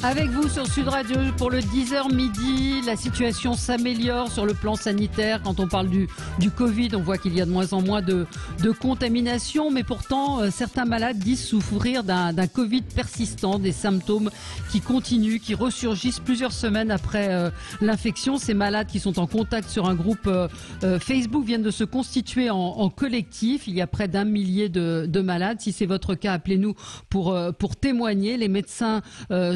Avec vous sur Sud Radio pour le 10h midi, la situation s'améliore sur le plan sanitaire. Quand on parle du Covid, on voit qu'il y a de moins en moins de contamination, mais pourtant certains malades disent souffrir d'un Covid persistant, des symptômes qui continuent, qui ressurgissent plusieurs semaines après l'infection. Ces malades qui sont en contact sur un groupe Facebook viennent de se constituer en collectif. Il y a près d'1 millier de malades. Si c'est votre cas, appelez-nous pour témoigner. Les médecins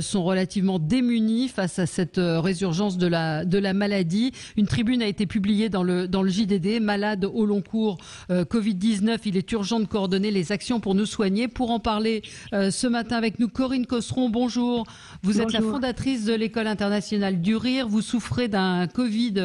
sont relativement démunis face à cette résurgence de la maladie. Une tribune a été publiée dans le JDD. Malades au long cours Covid-19, il est urgent de coordonner les actions pour nous soigner. Pour en parler ce matin avec nous, Corinne Cosseron, bonjour. Vous êtes la fondatrice de l'École internationale du rire. Vous souffrez d'un Covid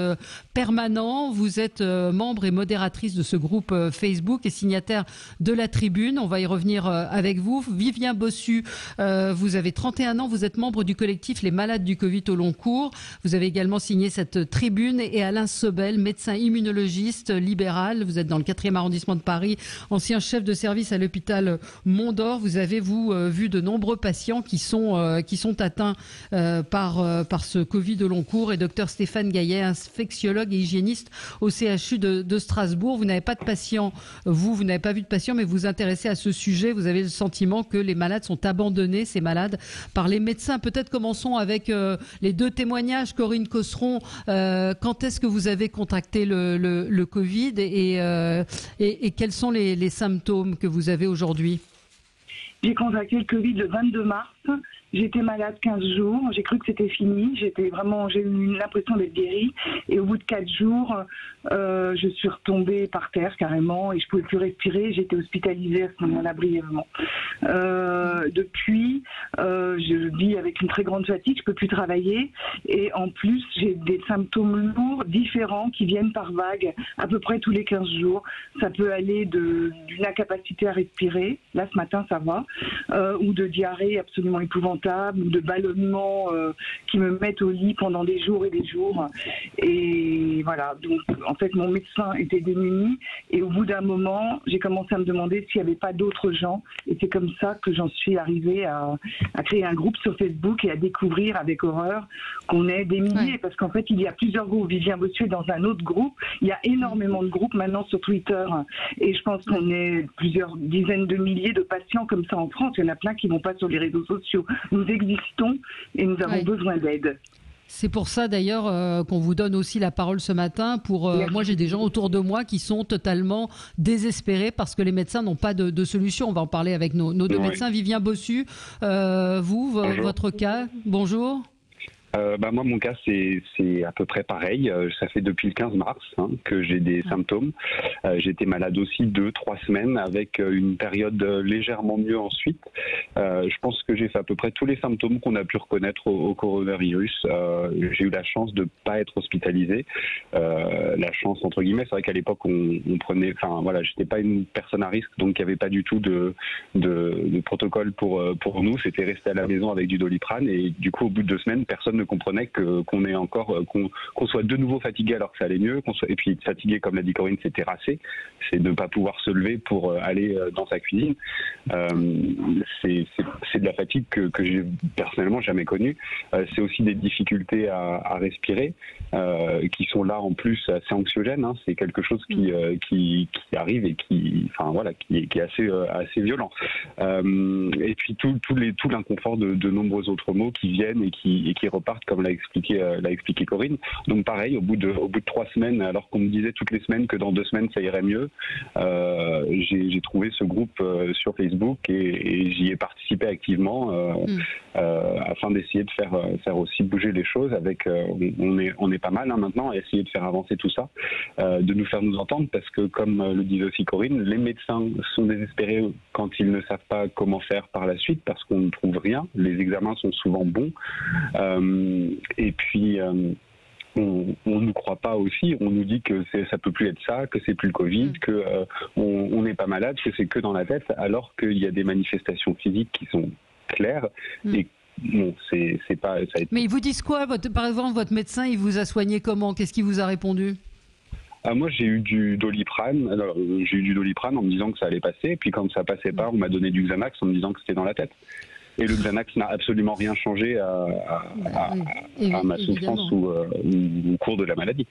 permanent. Vous êtes membre et modératrice de ce groupe Facebook et signataire de la tribune. On va y revenir avec vous. Vivien Bossu, vous avez 31 ans. Vous êtes membre du collectif Les Malades du Covid au long cours. Vous avez également signé cette tribune. Et Alain Sobel, médecin immunologiste libéral. Vous êtes dans le 4e arrondissement de Paris, ancien chef de service à l'hôpital Mondor. Vous avez, vu de nombreux patients qui sont atteints par ce Covid au long cours. Et docteur Stéphane Gaillet, infectiologue et hygiéniste au CHU de Strasbourg. Vous n'avez pas de patients, vous n'avez pas vu de patients, mais vous vous intéressez à ce sujet. Vous avez le sentiment que les malades sont abandonnés, ces malades, par les médecins. Peut-être commençons avec les deux témoignages. Corinne Cosseron, quand est-ce que vous avez contracté le Covid et quels sont les symptômes que vous avez aujourd'hui? J'ai contracté le Covid le 22 mars. J'étais malade 15 jours. J'ai cru que c'était fini. J'ai eu l'impression d'être guérie. Et au bout de 4 jours, je suis retombée par terre carrément et je pouvais plus respirer. J'étais hospitalisée à ce moment-là brièvement. Depuis, je vis avec une très grande fatigue. Je peux plus travailler. Et en plus, j'ai des symptômes lourds, différents, qui viennent par vagues, à peu près tous les 15 jours. Ça peut aller d'une incapacité à respirer. Là, ce matin, ça va. Ou de diarrhée absolument épouvantable, ou de ballonnements qui me mettent au lit pendant des jours et des jours. Et voilà, donc en fait mon médecin était démuni et au bout d'un moment j'ai commencé à me demander s'il n'y avait pas d'autres gens et c'est comme ça que j'en suis arrivée à créer un groupe sur Facebook et à découvrir avec horreur qu'on est des milliers, parce qu'en fait il y a plusieurs groupes. Vivien Bossu est dans un autre groupe, il y a énormément de groupes maintenant sur Twitter et je pense qu'on est plusieurs dizaines de milliers de patients comme ça en France. Il y en a plein qui ne vont pas sur les réseaux sociaux. Nous existons et nous avons besoin d'aide. C'est pour ça d'ailleurs qu'on vous donne aussi la parole ce matin. Moi, j'ai des gens autour de moi qui sont totalement désespérés parce que les médecins n'ont pas de solution. On va en parler avec nos deux médecins. Vivien Bossu, votre cas, bonjour. Moi, mon cas, c'est à peu près pareil. Ça fait depuis le 15 mars que j'ai des symptômes. J'ai été malade aussi 2-3 semaines avec une période légèrement mieux ensuite. Je pense que j'ai fait à peu près tous les symptômes qu'on a pu reconnaître au coronavirus. J'ai eu la chance de pas être hospitalisé. La chance, entre guillemets, c'est vrai qu'à l'époque, on prenait... Enfin, voilà, j'étais pas une personne à risque, donc il n'y avait pas du tout de protocole pour nous. C'était rester à la maison avec du Doliprane. Et du coup, au bout de 2 semaines, personne ne comprenait qu'on est encore qu'on soit de nouveau fatigué alors que ça allait mieux, et puis fatigué, comme l'a dit Corinne, c'est terrasser, c'est de ne pas pouvoir se lever pour aller dans sa cuisine. C'est de la fatigue que j'ai personnellement jamais connue. C'est aussi des difficultés à respirer qui sont là en plus assez anxiogènes. C'est quelque chose qui arrive et qui est assez violent. Et puis tout l'inconfort de nombreux autres mots qui viennent et qui repartent, comme l'a expliqué Corinne. Donc pareil, au bout de 3 semaines, alors qu'on me disait toutes les semaines que dans 2 semaines ça irait mieux, j'ai trouvé ce groupe sur Facebook et j'y ai participé activement afin d'essayer de faire aussi bouger les choses. On est pas mal maintenant à essayer de faire avancer tout ça, de nous faire nous entendre, parce que comme le disait aussi Corinne, les médecins sont désespérés quand ils ne savent pas comment faire par la suite parce qu'on ne trouve rien. Les examens sont souvent bons. Et puis on nous croit pas aussi, on nous dit que ça peut plus être ça, que c'est plus le Covid, que on n'est pas malade, que c'est que dans la tête, alors qu'il y a des manifestations physiques qui sont claires et bon, c'est pas ça. Mais ils vous disent quoi, par exemple, votre médecin, il vous a soigné comment? Qu'est-ce qu'il vous a répondu? Moi, j'ai eu du Doliprane. Alors, j'ai eu du Doliprane en me disant que ça allait passer. Et puis, quand ça passait pas, on m'a donné du Xanax en me disant que c'était dans la tête. Et le Xanax n'a absolument rien changé à ma souffrance ou au cours de la maladie.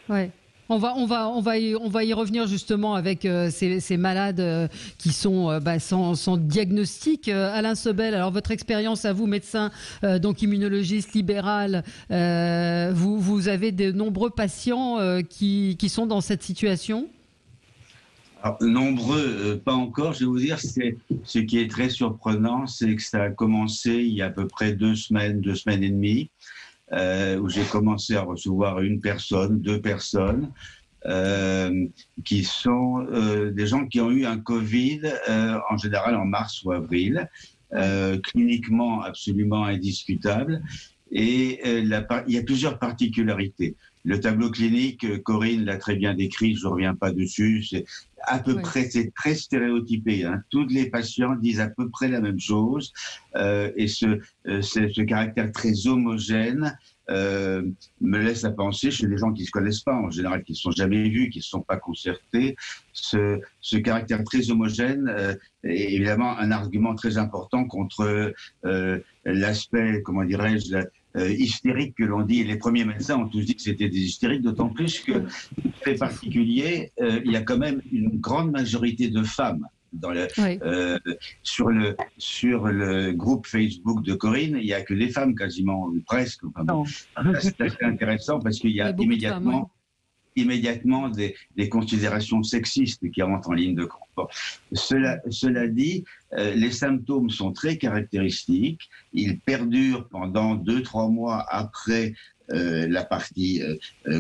Ouais. On va y revenir justement avec ces malades qui sont sans diagnostic. Alain Sebel, alors votre expérience à vous, médecin, donc immunologiste libéral, vous avez de nombreux patients qui sont dans cette situation? Alors, nombreux, pas encore. Je vais vous dire, ce qui est très surprenant, c'est que ça a commencé il y a à peu près 2 semaines et demie, où j'ai commencé à recevoir une personne, 2 personnes, qui sont des gens qui ont eu un Covid, en général en mars ou avril, cliniquement absolument indiscutable. Et il y a plusieurs particularités. Le tableau clinique, Corinne l'a très bien décrit, je ne reviens pas dessus, c'est à peu près, c'est très stéréotypé. Hein. Tous les patients disent à peu près la même chose, et ce caractère très homogène me laisse à penser, chez des gens qui ne se connaissent pas, en général, qui ne se sont jamais vus, qui ne se sont pas concertés, ce caractère très homogène est évidemment un argument très important contre l'aspect, comment dirais-je, hystérique que l'on dit. Les premiers médecins ont tous dit que c'était des hystériques, d'autant plus que, très particulier, il y a quand même une grande majorité de femmes. Sur le groupe Facebook de Corinne, il n'y a que des femmes quasiment, presque. Enfin, c'est assez intéressant parce qu'il y a immédiatement des considérations sexistes qui rentrent en ligne de compte. Bon. Cela dit, les symptômes sont très caractéristiques. Ils perdurent pendant 2-3 mois après la partie,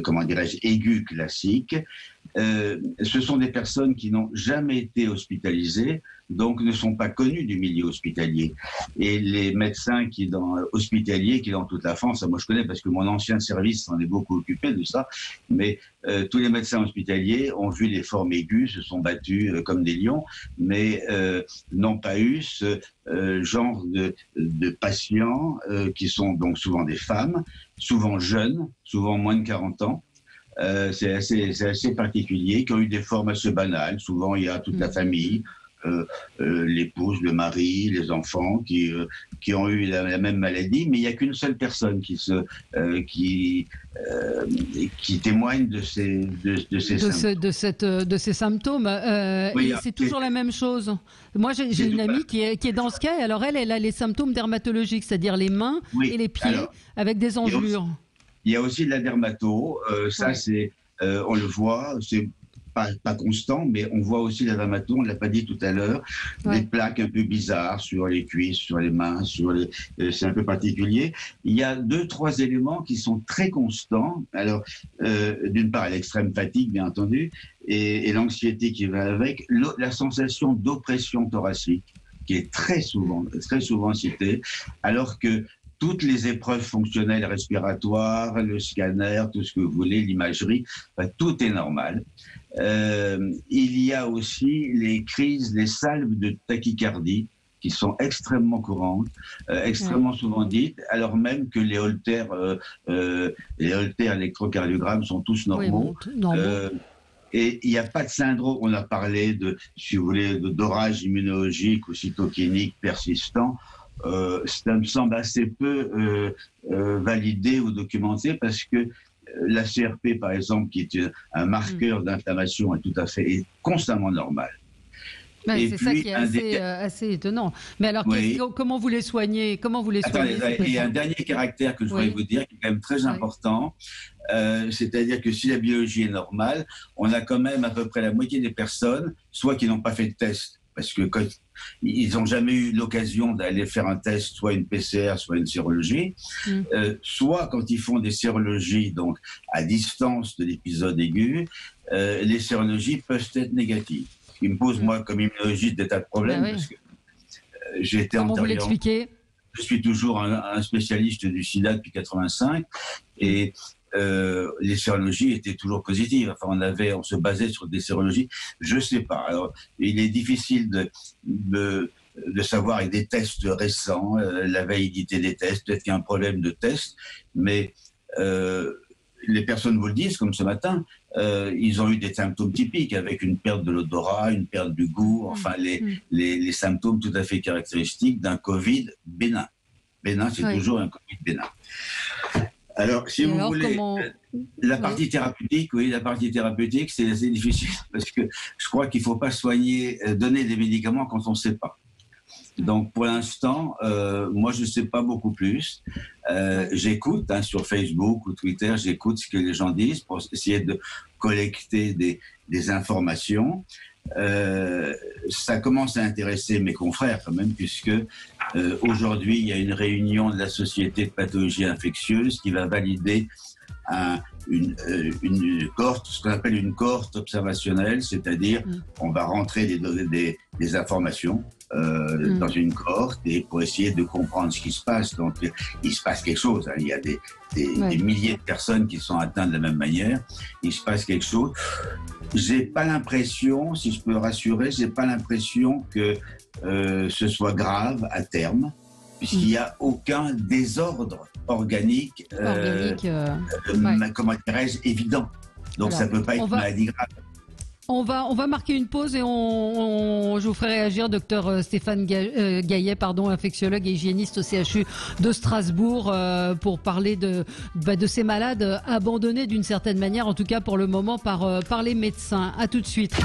comment dirais-je, aiguë classique. Ce sont des personnes qui n'ont jamais été hospitalisées, donc ne sont pas connues du milieu hospitalier. Et les médecins hospitaliers, qui dans toute la France, moi je connais parce que mon ancien service s'en est beaucoup occupé de ça, mais tous les médecins hospitaliers ont vu les formes aiguës, se sont battus comme des lions, mais n'ont pas eu ce genre de patients qui sont donc souvent des femmes, souvent jeunes, souvent moins de 40 ans. C'est assez particulier, qui ont eu des formes assez banales. Souvent, il y a toute la famille, l'épouse, le mari, les enfants qui ont eu la même maladie, mais il n'y a qu'une seule personne qui témoigne de ces symptômes. Oui, et c'est toujours la même chose. Moi, j'ai une amie qui est dans ce cas. Alors, elle a les symptômes dermatologiques, c'est-à-dire les mains et les pieds avec des engelures. Il y a aussi de la dermato, c'est, on le voit, c'est pas constant, mais on voit aussi la dermato, on ne l'a pas dit tout à l'heure, des plaques un peu bizarres sur les cuisses, sur les mains, c'est un peu particulier. Il y a 2-3 éléments qui sont très constants. Alors, d'une part, l'extrême fatigue, bien entendu, et l'anxiété qui va avec, la sensation d'oppression thoracique, qui est très souvent citée, alors que toutes les épreuves fonctionnelles respiratoires, le scanner, tout ce que vous voulez, l'imagerie, tout est normal. Il y a aussi les crises, les salves de tachycardie qui sont extrêmement courantes, extrêmement souvent dites, alors même que les holtères électrocardiogrammes sont tous normaux. Et il n'y a pas de syndrome, on a parlé si vous voulez, d'orage immunologique ou cytokinique persistant. Ça me semble assez peu validé ou documenté parce que la CRP, par exemple, qui est un marqueur d'inflammation, est constamment normal. C'est ça qui est assez étonnant. Mais alors, comment vous les soignez? Il y a un dernier caractère que je voudrais vous dire, qui est quand même très important. C'est-à-dire que si la biologie est normale, on a quand même à peu près la moitié des personnes, soit qui n'ont pas fait de test, parce que ils n'ont jamais eu l'occasion d'aller faire un test, soit une PCR, soit une sérologie, soit quand ils font des sérologies, donc à distance de l'épisode aigu, les sérologies peuvent être négatives. Ce qui me pose, moi, comme immunologiste, des tas de problèmes, parce que j'ai été Comment vous l'expliquez? Je suis toujours un spécialiste du sida depuis 85, et les sérologies étaient toujours positives. Enfin, on se basait sur des sérologies. Je sais pas. Alors, il est difficile de savoir avec des tests récents, la validité des tests. Peut-être qu'il y a un problème de test, mais les personnes vous le disent, comme ce matin, ils ont eu des symptômes typiques avec une perte de l'odorat, une perte du goût, enfin les symptômes tout à fait caractéristiques d'un Covid bénin. Bénin, c'est toujours un Covid bénin. Alors, si vous voulez, la partie thérapeutique, c'est assez difficile parce que je crois qu'il ne faut pas donner des médicaments quand on ne sait pas. Donc, pour l'instant, moi, je ne sais pas beaucoup plus. J'écoute sur Facebook ou Twitter, j'écoute ce que les gens disent pour essayer de collecter des informations. Ça commence à intéresser mes confrères quand même, puisque aujourd'hui, il y a une réunion de la Société de pathologie infectieuse qui va valider une cohorte, ce qu'on appelle une cohorte observationnelle, c'est-à-dire on va rentrer des informations dans une cohorte et pour essayer de comprendre ce qui se passe. Donc il se passe quelque chose, hein. Il y a des milliers de personnes qui sont atteintes de la même manière, il se passe quelque chose. J'ai pas l'impression, si je peux rassurer, j'ai pas l'impression que ce soit grave à terme, puisqu'il n'y a aucun désordre organique, comment dirais-je, évident. Donc ça ne peut pas être une maladie grave. On va marquer une pause et je vous ferai réagir, docteur Stéphane Gaillet, infectiologue et hygiéniste au CHU de Strasbourg, pour parler de ces malades abandonnés d'une certaine manière, en tout cas pour le moment par les médecins. À tout de suite.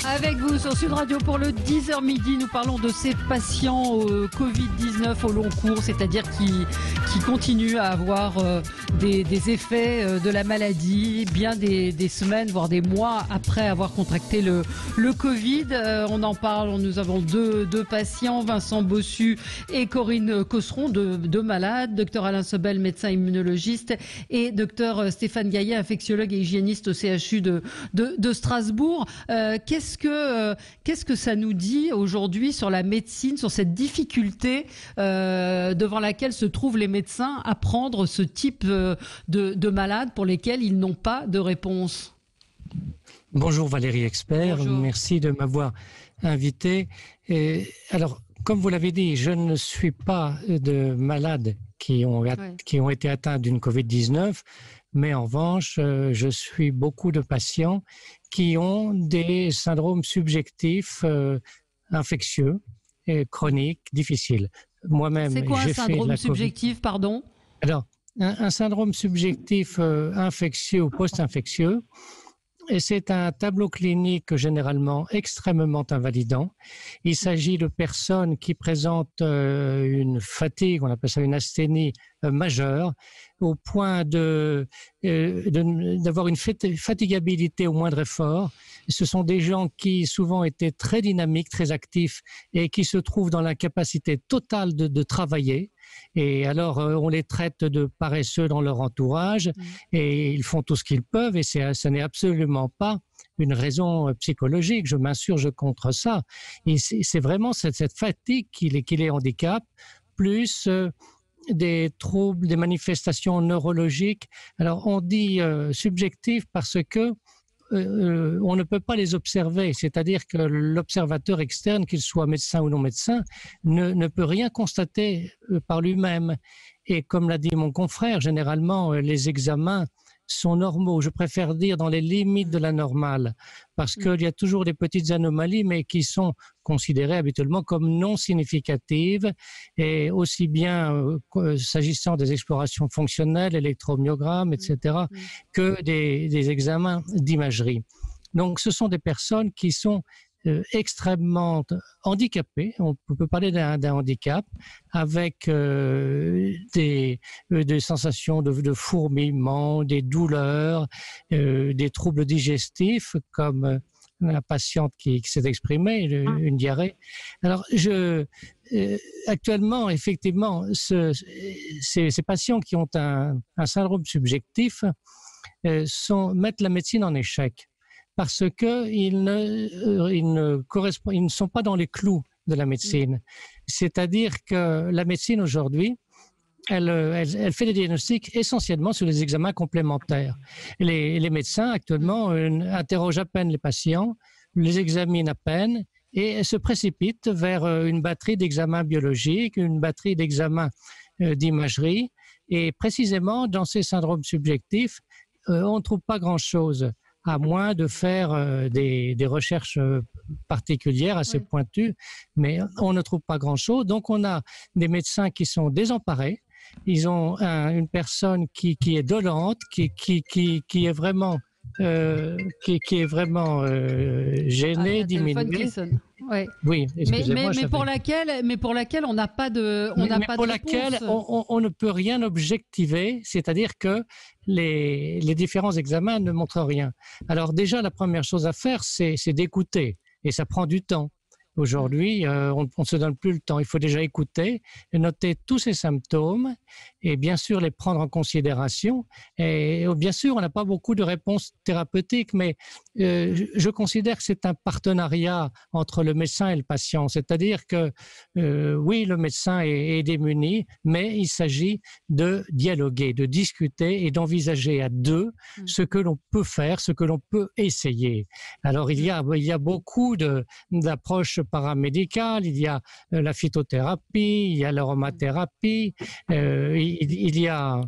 Avec vous sur Sud Radio pour le 10h midi, nous parlons de ces patients Covid-19 au long cours, c'est-à-dire qui continuent à avoir des effets de la maladie, bien des semaines, voire des mois après avoir contracté le Covid. On en parle, nous avons deux patients, Vincent Bossu et Corinne Cosseron, deux malades, docteur Alain Sobel, médecin immunologiste, et docteur Stéphane Gaillet, infectiologue et hygiéniste au CHU de Strasbourg. Qu'est-ce que ça nous dit aujourd'hui sur la médecine, sur cette difficulté devant laquelle se trouvent les médecins à prendre ce type de malades pour lesquels ils n'ont pas de réponse? Bonjour Valérie Expert, bonjour. Merci de m'avoir invité. Alors, comme vous l'avez dit, je ne suis pas de malades qui ont été atteints d'une Covid-19, mais en revanche, je suis beaucoup de patients qui ont des syndromes subjectifs infectieux et chroniques difficiles. Moi-même, c'est quoi un syndrome subjectif, pardon? Alors, un syndrome subjectif infectieux ou post-infectieux, et c'est un tableau clinique généralement extrêmement invalidant. Il s'agit de personnes qui présentent une fatigue, on appelle ça une asthénie majeure, au point d'avoir une fatigabilité au moindre effort. Ce sont des gens qui souvent étaient très dynamiques, très actifs et qui se trouvent dans l'incapacité totale de travailler. Et alors, on les traite de paresseux dans leur entourage et ils font tout ce qu'ils peuvent et ce n'est absolument pas une raison psychologique. Je m'insurge contre ça. Et c'est vraiment cette fatigue qui les handicape, plus des troubles, des manifestations neurologiques. Alors, on dit subjectif parce que on ne peut pas les observer, c'est-à-dire que l'observateur externe, qu'il soit médecin ou non médecin, ne peut rien constater par lui-même. Et comme l'a dit mon confrère, généralement, les examens sont normaux. Je préfère dire dans les limites de la normale, parce qu'il y a toujours des petites anomalies, mais qui sont considérées habituellement comme non significatives, et aussi bien s'agissant des explorations fonctionnelles, électromyogrammes, etc., que des examens d'imagerie. Donc, ce sont des personnes qui sont extrêmement handicapés, on peut parler d'un handicap, avec des sensations de fourmillement, des douleurs, des troubles digestifs, comme la patiente qui s'est exprimée, une diarrhée. Alors, actuellement, effectivement, ces patients qui ont un syndrome subjectif mettent la médecine en échec, parce qu'ils ne sont pas dans les clous de la médecine. C'est-à-dire que la médecine aujourd'hui, elle fait des diagnostics essentiellement sur les examens complémentaires. Les médecins actuellement interrogent à peine les patients, les examinent à peine et se précipitent vers une batterie d'examens biologiques, une batterie d'examens d'imagerie. Et précisément dans ces syndromes subjectifs, on ne trouve pas grand-chose, à moins de faire des recherches particulières, assez pointues, mais on ne trouve pas grand-chose. Donc on a des médecins qui sont désemparés, ils ont une personne qui est dolente, qui est vraiment gênée, diminuée. Ouais. Oui, excusez-moi. Mais pour laquelle on n'a pas de, pour laquelle on ne peut rien objectiver, c'est-à-dire que les différents examens ne montrent rien. Alors déjà, la première chose à faire, c'est d'écouter, et ça prend du temps. Aujourd'hui, on ne se donne plus le temps. Il faut déjà écouter, noter tous ces symptômes et bien sûr les prendre en considération. Et bien sûr, on n'a pas beaucoup de réponses thérapeutiques, mais je considère que c'est un partenariat entre le médecin et le patient. C'est-à-dire que oui, le médecin est démuni, mais il s'agit de dialoguer, de discuter et d'envisager à deux ce que l'on peut faire, ce que l'on peut essayer. Alors, il y a beaucoup d'approches paramédicales, il y a la phytothérapie, il y a l'aromathérapie, il y a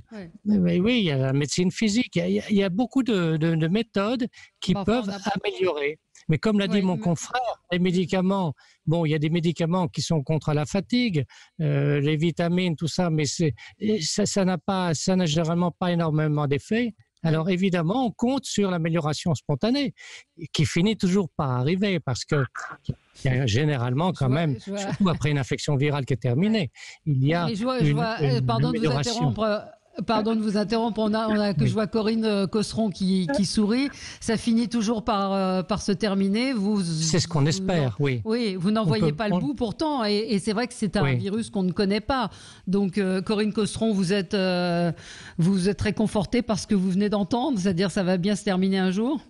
la médecine physique, il y a beaucoup de méthodes qui peuvent améliorer. Mais comme l'a dit mon confrère, les médicaments, bon, il y a des médicaments qui sont contre la fatigue, les vitamines, tout ça, mais ça n'a généralement pas énormément d'effet. Alors évidemment, on compte sur l'amélioration spontanée, qui finit toujours par arriver, parce que généralement, quand même, surtout après une infection virale qui est terminée, il y a une amélioration. Pardon de vous interrompre, je vois Corinne Cosseron qui sourit. Ça finit toujours par se terminer. C'est ce qu'on espère, oui. Oui, vous n'en voyez pas le bout pourtant, et c'est vrai que c'est un virus qu'on ne connaît pas. Donc, Corinne Cosseron, vous êtes réconfortée par ce que vous venez d'entendre, c'est-à-dire ça va bien se terminer un jour?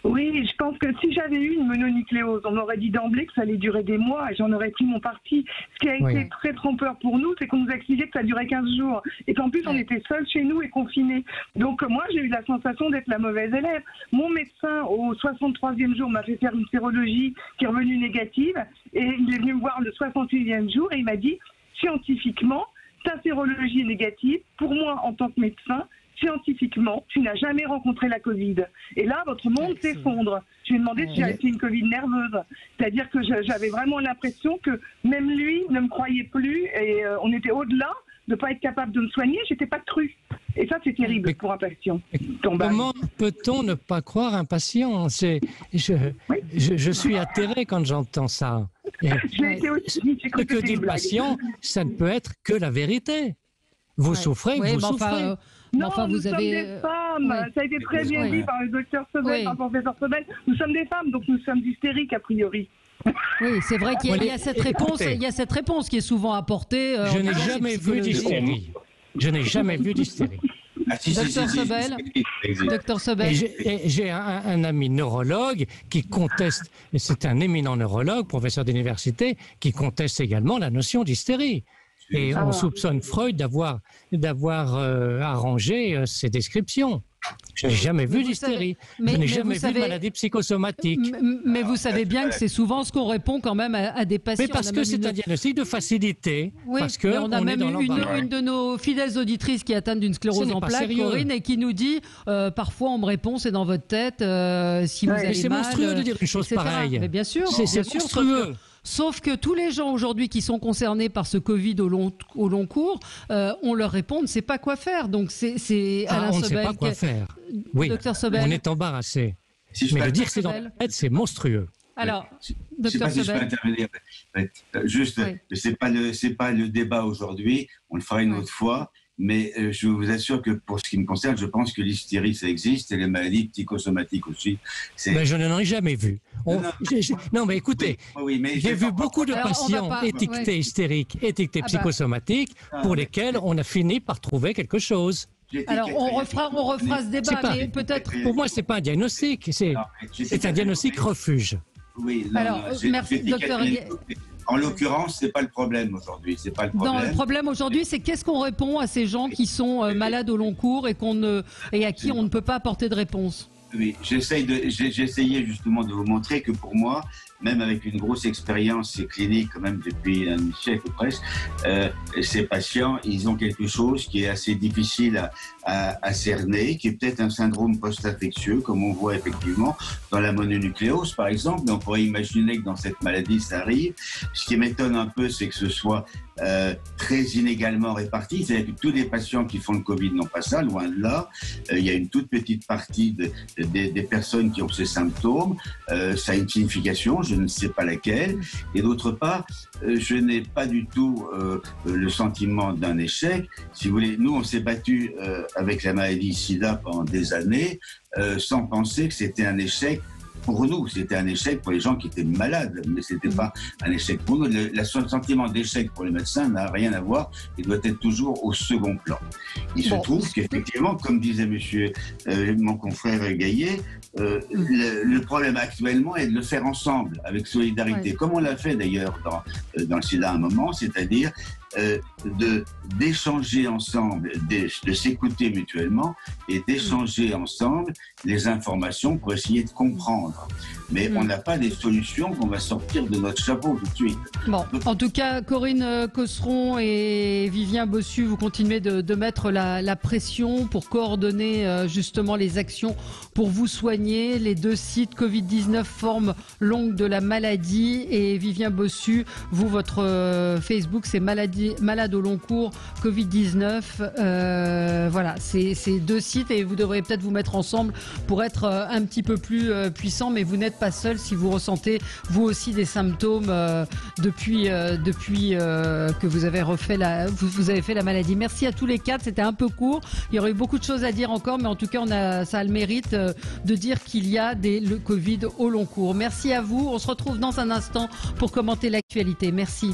Oui, je pense que si j'avais eu une mononucléose, on m'aurait dit d'emblée que ça allait durer des mois et j'en aurais pris mon parti. Ce qui a été très trompeur pour nous, c'est qu'on nous a expliqué que ça durait 15 jours et qu'en plus on était seuls chez nous et confinés. Donc moi, j'ai eu la sensation d'être la mauvaise élève. Mon médecin, au 63e jour, m'a fait faire une sérologie qui est revenue négative et il est venu me voir le 68e jour et il m'a dit, scientifiquement, ta sérologie est négative. Pour moi, en tant que médecin, scientifiquement, tu n'as jamais rencontré la Covid. Et là, votre monde s'effondre. Je lui ai demandé si j'avais fait une Covid nerveuse. C'est-à-dire que j'avais vraiment l'impression que même lui ne me croyait plus et on était au-delà de ne pas être capable de me soigner. J'étais pas crue. Et ça, c'est terrible pour un patient. Comment peut-on ne pas croire un patient? Je suis atterré quand j'entends ça. Ce que dit le patient, ça ne peut être que la vérité. Vous souffrez, vous souffrez. Non, nous sommes des femmes. Ça a été très bien dit par le docteur Sobel, par le professeur Sobel. Nous sommes des femmes, donc nous sommes hystériques a priori. Oui, c'est vrai qu'il y a cette réponse. Il y a cette réponse qui est souvent apportée. Je n'ai jamais vu d'hystérie. Je n'ai jamais vu d'hystérie. Docteur Sobel. J'ai un ami neurologue qui conteste, et c'est un éminent neurologue, professeur d'université, qui conteste également la notion d'hystérie. Et on soupçonne Freud d'avoir arrangé ces descriptions. Je n'ai jamais vu d'hystérie. Je n'ai jamais vu de maladie psychosomatique. Mais vous savez bien que c'est souvent ce qu'on répond quand même à des patients. Mais parce que c'est un diagnostic de facilité. Oui, parce que on a même une de nos fidèles auditrices qui est atteinte d'une sclérose en plaques, Corinne, et qui nous dit parfois on me répond c'est dans votre tête, si vous allez mal. Mais c'est monstrueux de dire une chose pareille. Mais bien sûr. C'est monstrueux. Sauf que tous les gens aujourd'hui qui sont concernés par ce Covid au long cours, on leur répond on ne sait pas quoi faire. Donc c'est Alain on Sobel. ne sait pas quoi faire. Oui, Docteur Sobel. On est embarrassé. Mais de dire que c'est dans la tête, c'est monstrueux. Alors, Docteur Sobel. Je ne sais pas si je peux intervenir. Juste, c'est pas le débat aujourd'hui. On le fera une autre fois. Mais je vous assure que pour ce qui me concerne, je pense que l'hystérie, ça existe, et les maladies psychosomatiques aussi. Mais je n'en ai jamais vu. Non, mais écoutez, j'ai vu beaucoup de patients étiquetés hystériques, étiquetés psychosomatiques, pour lesquels on a fini par trouver quelque chose. Alors, on refera ce débat, mais peut-être... Pour moi, ce n'est pas un diagnostic, c'est un diagnostic refuge. Oui, merci, docteur. En l'occurrence, c'est pas le problème aujourd'hui. C'est pas le problème. Non, le problème aujourd'hui, c'est qu'est-ce qu'on répond à ces gens qui sont malades au long cours et à qui on ne peut pas apporter de réponse. Oui, j'essayais justement de vous montrer que pour moi, même avec une grosse expérience clinique, quand même depuis un siècle presque, ces patients, ils ont quelque chose qui est assez difficile à cerner, qui est peut-être un syndrome post-infectieux, comme on voit effectivement dans la mononucléose, par exemple. Mais on pourrait imaginer que dans cette maladie, ça arrive. Ce qui m'étonne un peu, c'est que ce soit très inégalement réparti. C'est-à-dire que tous les patients qui font le Covid n'ont pas ça, loin de là. Il y a une toute petite partie des personnes qui ont ces symptômes. Ça a une signification, je ne sais pas laquelle. Et d'autre part, je n'ai pas du tout le sentiment d'un échec. Si vous voulez, nous, on s'est battus avec la maladie SIDA pendant des années, sans penser que c'était un échec pour nous. C'était un échec pour les gens qui étaient malades, mais c'était pas un échec pour nous. Le sentiment d'échec pour les médecins n'a rien à voir. Il doit être toujours au second plan. Il se trouve qu'effectivement, comme disait mon confrère Gaillet, le problème actuellement est de le faire ensemble, avec solidarité, comme on l'a fait d'ailleurs dans le SIDA à un moment, c'est-à-dire d'échanger ensemble, de s'écouter mutuellement et d'échanger ensemble les informations pour essayer de comprendre. Mais on n'a pas des solutions qu'on va sortir de notre chapeau tout de suite. Bon, en tout cas, Corinne Cosseron et Vivien Bossu, vous continuez de mettre la pression pour coordonner justement les actions pour vous soigner. Les deux sites Covid-19 forme l'ongle de la maladie, et Vivien Bossu, vous, votre Facebook, c'est Malade au long cours Covid-19. Voilà, c'est deux sites, et vous devrez peut-être vous mettre ensemble pour être un petit peu plus puissant, mais vous n'êtes pas seul si vous ressentez vous aussi des symptômes depuis que vous avez vous avez fait la maladie. Merci à tous les quatre, c'était un peu court, il y aurait eu beaucoup de choses à dire encore, mais en tout cas ça a le mérite de dire qu'il y a le Covid au long cours. Merci à vous, on se retrouve dans un instant pour commenter l'actualité. Merci.